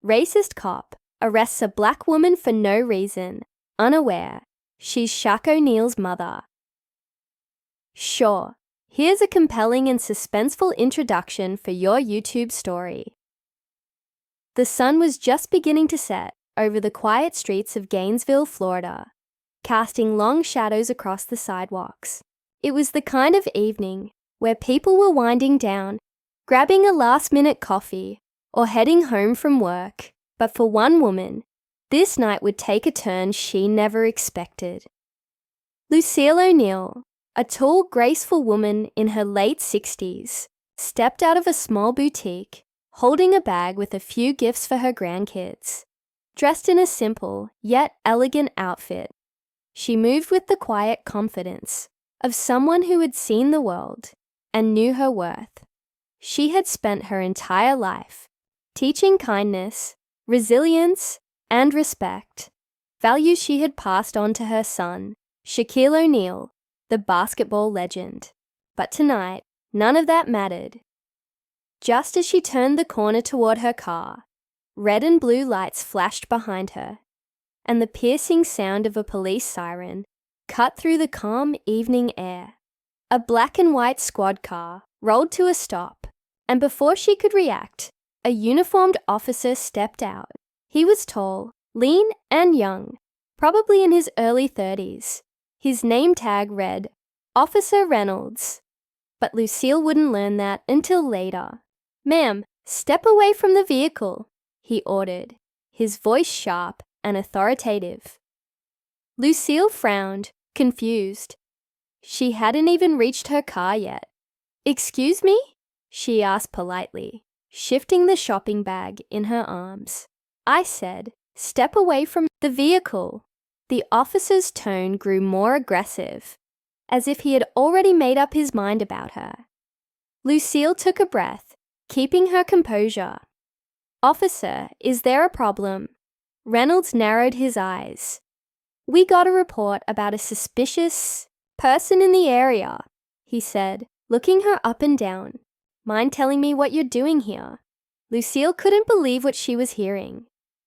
Racist cop arrests a black woman for no reason, unaware she's Shaq O'Neal's mother. Sure, here's a compelling and suspenseful introduction for your YouTube story. The sun was just beginning to set over the quiet streets of Gainesville, Florida, casting long shadows across the sidewalks. It was the kind of evening where people were winding down, grabbing a last-minute coffee, or heading home from work. But for one woman, this night would take a turn she never expected. Lucille O'Neal, a tall, graceful woman in her late 60s, stepped out of a small boutique, holding a bag with a few gifts for her grandkids. Dressed in a simple, yet elegant outfit, she moved with the quiet confidence of someone who had seen the world and knew her worth. She had spent her entire life teaching kindness, resilience, and respect, values she had passed on to her son, Shaquille O'Neal, the basketball legend. But tonight, none of that mattered. Just as she turned the corner toward her car, red and blue lights flashed behind her, and the piercing sound of a police siren cut through the calm evening air. A black and white squad car rolled to a stop, and before she could react, a uniformed officer stepped out. He was tall, lean, and young, probably in his early 30s. His name tag read, Officer Reynolds. But Lucille wouldn't learn that until later. "Ma'am, step away from the vehicle," he ordered, his voice sharp and authoritative. Lucille frowned, confused. She hadn't even reached her car yet. "Excuse me?" she asked politely, shifting the shopping bag in her arms. "I said, step away from the vehicle." The officer's tone grew more aggressive, as if he had already made up his mind about her. Lucille took a breath, keeping her composure. "Officer, is there a problem?" Reynolds narrowed his eyes. "We got a report about a suspicious person in the area," he said, looking her up and down. "Mind telling me what you're doing here?" Lucille couldn't believe what she was hearing.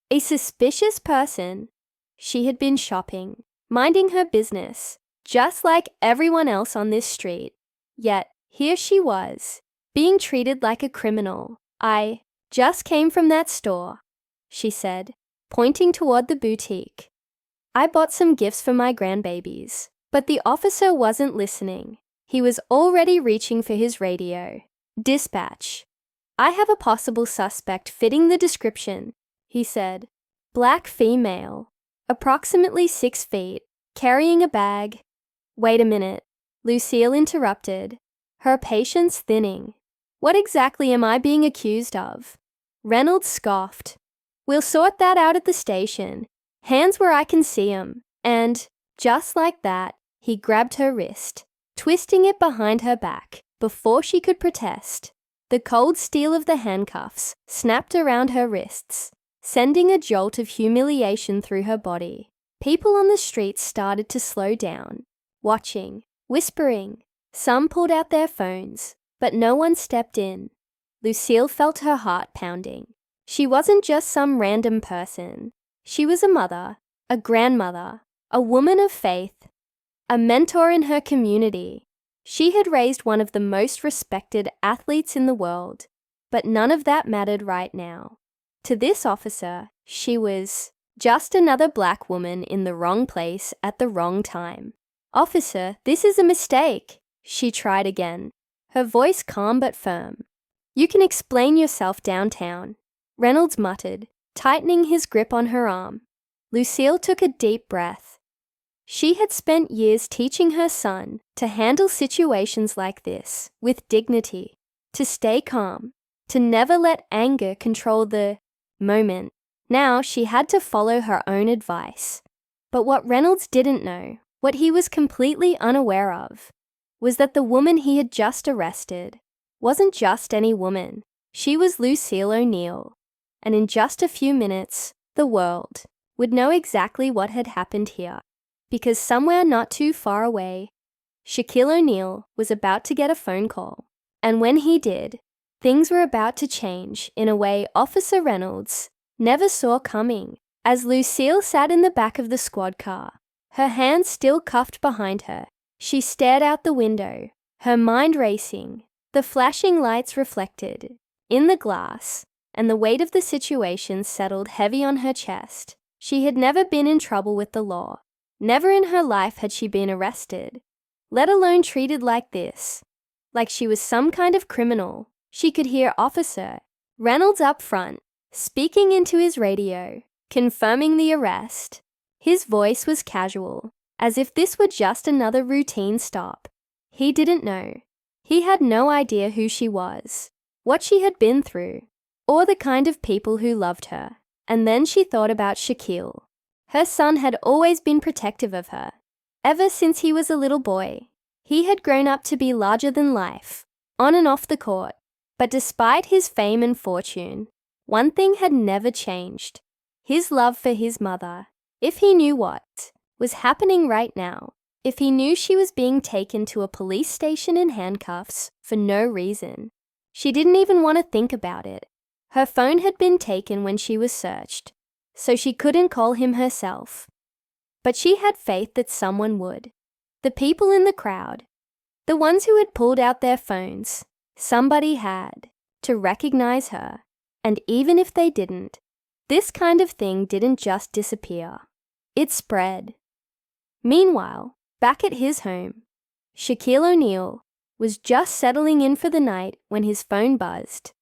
A suspicious person. She had been shopping, minding her business, just like everyone else on this street. Yet, here she was, being treated like a criminal. "I just came from that store," she said, pointing toward the boutique. "I bought some gifts for my grandbabies." But the officer wasn't listening. He was already reaching for his radio. "Dispatch. I have a possible suspect fitting the description," he said. "Black female, approximately 6 feet, carrying a bag." "Wait a minute," Lucille interrupted, her patience thinning. "What exactly am I being accused of?" Reynolds scoffed. "We'll sort that out at the station. Hands where I can see 'em." And, just like that, he grabbed her wrist, twisting it behind her back before she could protest. The cold steel of the handcuffs snapped around her wrists, sending a jolt of humiliation through her body. People on the street started to slow down, watching, whispering. Some pulled out their phones, but no one stepped in. Lucille felt her heart pounding. She wasn't just some random person. She was a mother, a grandmother, a woman of faith, a mentor in her community. She had raised one of the most respected athletes in the world, but none of that mattered right now. To this officer, she was just another black woman in the wrong place at the wrong time. "Officer, this is a mistake," she tried again, her voice calm but firm. "You can explain yourself downtown," Reynolds muttered, tightening his grip on her arm. Lucille took a deep breath. She had spent years teaching her son to handle situations like this with dignity, to stay calm, to never let anger control the moment. Now she had to follow her own advice. But what Reynolds didn't know, what he was completely unaware of, was that the woman he had just arrested wasn't just any woman. She was Lucille O'Neal. And in just a few minutes, the world would know exactly what had happened here. Because somewhere not too far away, Shaquille O'Neal was about to get a phone call. And when he did, things were about to change in a way Officer Reynolds never saw coming. As Lucille sat in the back of the squad car, her hands still cuffed behind her, she stared out the window, her mind racing. The flashing lights reflected in the glass, and the weight of the situation settled heavy on her chest. She had never been in trouble with the law. Never in her life had she been arrested, let alone treated like this, like she was some kind of criminal. She could hear Officer Reynolds up front, speaking into his radio, confirming the arrest. His voice was casual, as if this were just another routine stop. He didn't know. He had no idea who she was, what she had been through, or the kind of people who loved her. And then she thought about Shaquille. Her son had always been protective of her. Ever since he was a little boy, he had grown up to be larger than life, on and off the court. But despite his fame and fortune, one thing had never changed: his love for his mother. If he knew what was happening right now, if he knew she was being taken to a police station in handcuffs for no reason, she didn't even want to think about it. Her phone had been taken when she was searched, so she couldn't call him herself. But she had faith that someone would. The people in the crowd, the ones who had pulled out their phones, somebody had to recognize her. And even if they didn't, this kind of thing didn't just disappear. It spread. Meanwhile, back at his home, Shaquille O'Neal was just settling in for the night when his phone buzzed.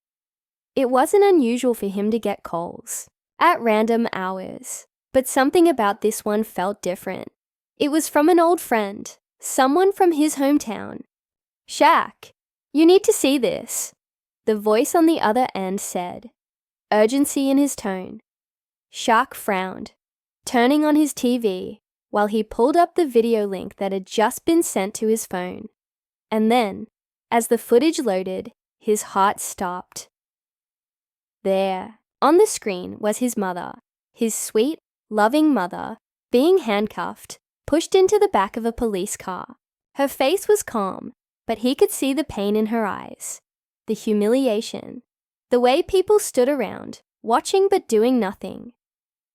It wasn't unusual for him to get calls at random hours, but something about this one felt different. It was from an old friend, someone from his hometown. "Shaq, you need to see this," the voice on the other end said, urgency in his tone. Shaq frowned, turning on his TV while he pulled up the video link that had just been sent to his phone. And then, as the footage loaded, his heart stopped. There, on the screen, was his mother, his sweet, loving mother, being handcuffed, pushed into the back of a police car. Her face was calm, but he could see the pain in her eyes, the humiliation, the way people stood around, watching but doing nothing.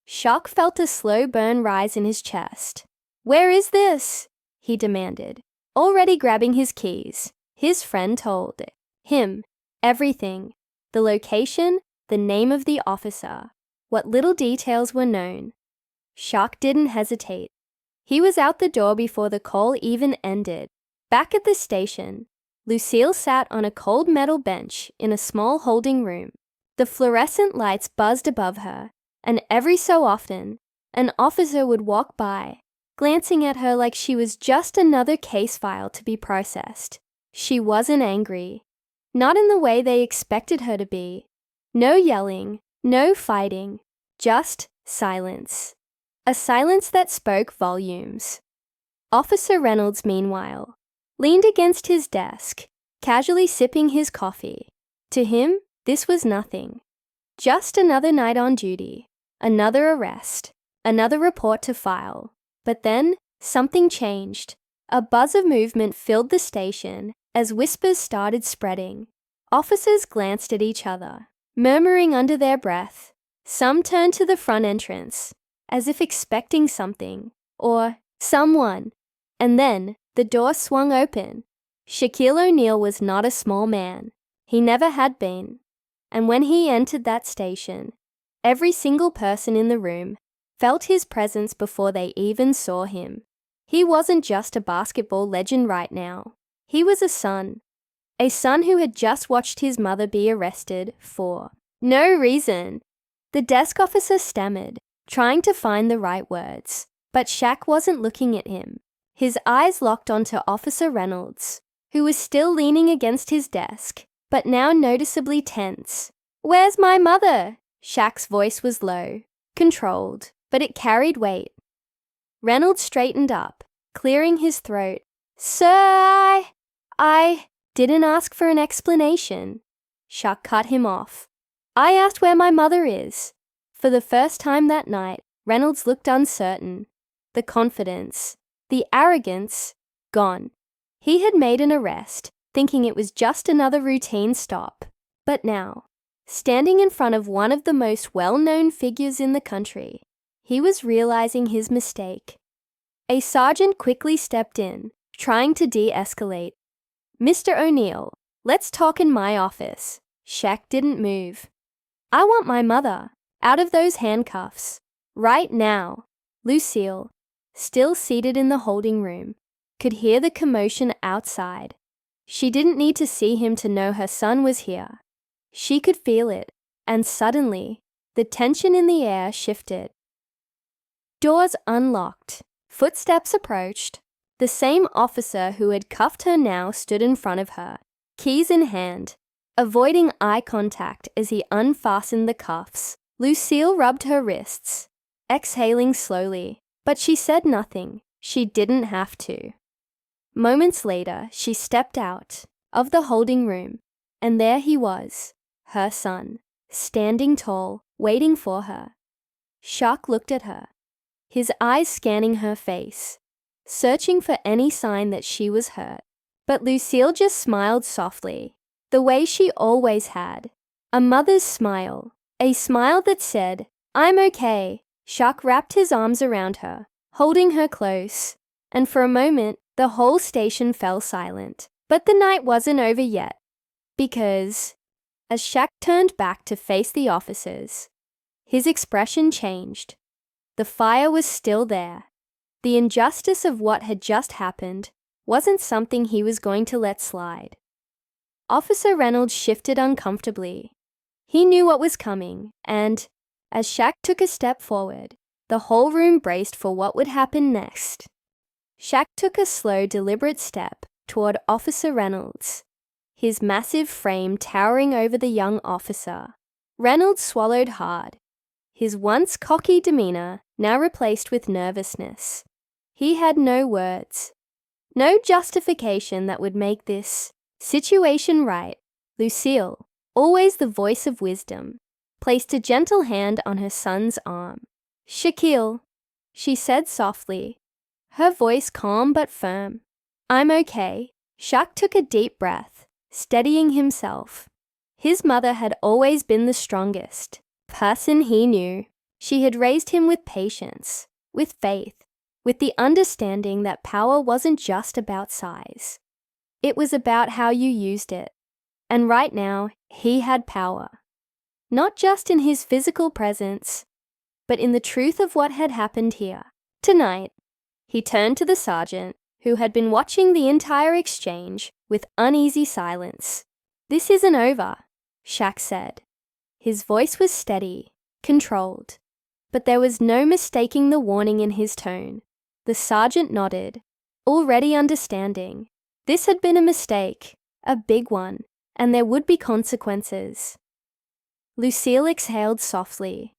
Shaq felt a slow burn rise in his chest. "Where is this?" he demanded, already grabbing his keys. His friend told him everything: the location, the name of the officer, what little details were known. Shaq didn't hesitate. He was out the door before the call even ended. Back at the station, Lucille sat on a cold metal bench in a small holding room. The fluorescent lights buzzed above her, and every so often, an officer would walk by, glancing at her like she was just another case file to be processed. She wasn't angry, not in the way they expected her to be. No yelling, no fighting, just silence. A silence that spoke volumes. Officer Reynolds, meanwhile, leaned against his desk, casually sipping his coffee. To him, this was nothing. Just another night on duty, another arrest, another report to file. But then, something changed. A buzz of movement filled the station as whispers started spreading. Officers glanced at each other, murmuring under their breath. Some turned to the front entrance, as if expecting something, or someone. And then, the door swung open. Shaquille O'Neal was not a small man. He never had been. And when he entered that station, every single person in the room felt his presence before they even saw him. He wasn't just a basketball legend right now. He was a son who had just watched his mother be arrested for no reason. The desk officer stammered, trying to find the right words, but Shaq wasn't looking at him. His eyes locked onto Officer Reynolds, who was still leaning against his desk, but now noticeably tense. "Where's my mother?" Shaq's voice was low, controlled, but it carried weight. Reynolds straightened up, clearing his throat. "Sir, I didn't ask for an explanation." Shaq cut him off. "I asked where my mother is." For the first time that night, Reynolds looked uncertain. The confidence, the arrogance, gone. He had made an arrest, thinking it was just another routine stop. But now, standing in front of one of the most well-known figures in the country. He was realizing his mistake. A sergeant quickly stepped in, trying to de-escalate. "Mr. O'Neill, let's talk in my office." Shaq didn't move. "I want my mother out of those handcuffs. Right now." Lucille, still seated in the holding room, could hear the commotion outside. She didn't need to see him to know her son was here. She could feel it, and suddenly, the tension in the air shifted. Doors unlocked. Footsteps approached. The same officer who had cuffed her now stood in front of her, keys in hand, avoiding eye contact as he unfastened the cuffs. Lucille rubbed her wrists, exhaling slowly, but she said nothing. She didn't have to. Moments later, she stepped out of the holding room, and there he was, her son, standing tall, waiting for her. Shaq looked at her, his eyes scanning her face, searching for any sign that she was hurt. But Lucille just smiled softly, the way she always had. A mother's smile, a smile that said, "I'm okay." Shaq wrapped his arms around her, holding her close, and for a moment, the whole station fell silent. But the night wasn't over yet, because as Shaq turned back to face the officers, his expression changed. The fire was still there. The injustice of what had just happened wasn't something he was going to let slide. Officer Reynolds shifted uncomfortably. He knew what was coming, and as Shaq took a step forward, the whole room braced for what would happen next. Shaq took a slow, deliberate step toward Officer Reynolds, his massive frame towering over the young officer. Reynolds swallowed hard, his once cocky demeanor now replaced with nervousness. He had no words, no justification that would make this situation right. Lucille, always the voice of wisdom, placed a gentle hand on her son's arm. "Shaquille," she said softly, her voice calm but firm. "I'm okay." Shaq took a deep breath, steadying himself. His mother had always been the strongest person he knew. She had raised him with patience, with faith, with the understanding that power wasn't just about size. It was about how you used it. And right now, he had power. Not just in his physical presence, but in the truth of what had happened here. Tonight, he turned to the sergeant, who had been watching the entire exchange with uneasy silence. "This isn't over," Shaq said. His voice was steady, controlled, but there was no mistaking the warning in his tone. The sergeant nodded, already understanding. This had been a mistake, a big one, and there would be consequences. Lucille exhaled softly,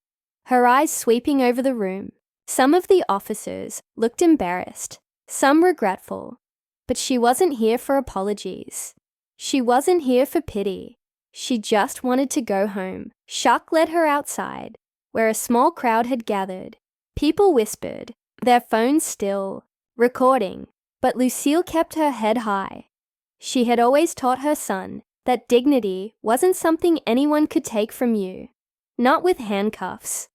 her eyes sweeping over the room. Some of the officers looked embarrassed, some regretful, but she wasn't here for apologies. She wasn't here for pity. She just wanted to go home. Shaq led her outside, where a small crowd had gathered. People whispered, their phones still recording, but Lucille kept her head high. She had always taught her son that dignity wasn't something anyone could take from you. Not with handcuffs,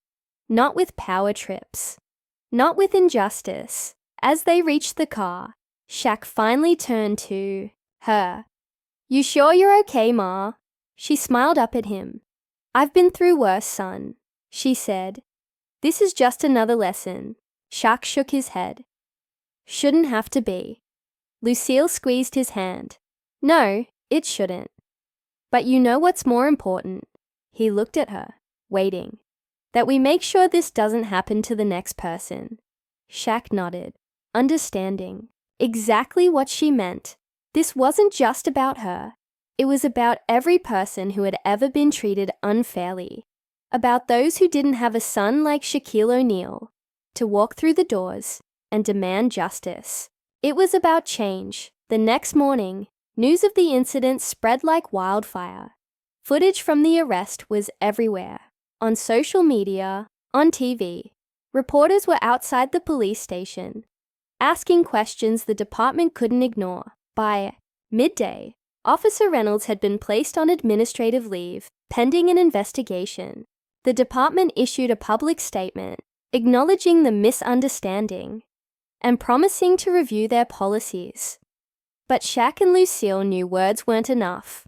not with power trips, not with injustice. As they reached the car, Shaq finally turned to her. "You sure you're okay, Ma?" She smiled up at him. "I've been through worse, son," she said. "This is just another lesson." Shaq shook his head. "Shouldn't have to be." Lucille squeezed his hand. "No, it shouldn't. But you know what's more important?" He looked at her, waiting. "That we make sure this doesn't happen to the next person." Shaq nodded, understanding exactly what she meant. This wasn't just about her. It was about every person who had ever been treated unfairly. About those who didn't have a son like Shaquille O'Neal to walk through the doors and demand justice. It was about change. The next morning, news of the incident spread like wildfire. Footage from the arrest was everywhere. On social media, on TV. Reporters were outside the police station, asking questions the department couldn't ignore. By midday, Officer Reynolds had been placed on administrative leave, pending an investigation. The department issued a public statement acknowledging the misunderstanding and promising to review their policies. But Shaq and Lucille knew words weren't enough.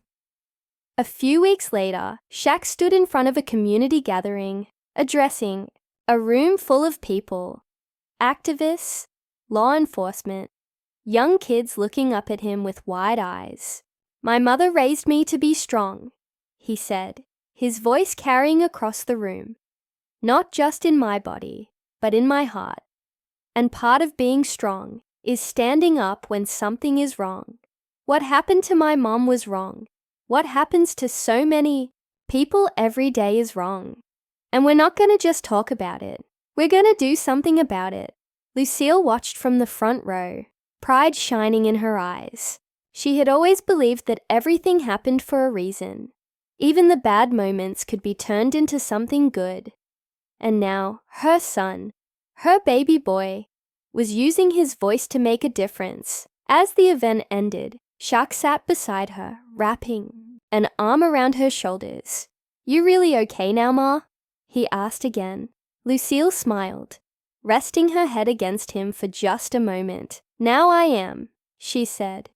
A few weeks later, Shaq stood in front of a community gathering, addressing a room full of people, activists, law enforcement, young kids looking up at him with wide eyes. "My mother raised me to be strong," he said, his voice carrying across the room. "Not just in my body, but in my heart. And part of being strong is standing up when something is wrong. What happened to my mom was wrong. What happens to so many people every day is wrong. And we're not going to just talk about it. We're going to do something about it." Lucille watched from the front row, pride shining in her eyes. She had always believed that everything happened for a reason. Even the bad moments could be turned into something good. And now, her son, her baby boy, was using his voice to make a difference. As the event ended, Shaq sat beside her, wrapping an arm around her shoulders. "You really okay now, Ma?" he asked again. Lucille smiled, resting her head against him for just a moment. "Now I am," she said,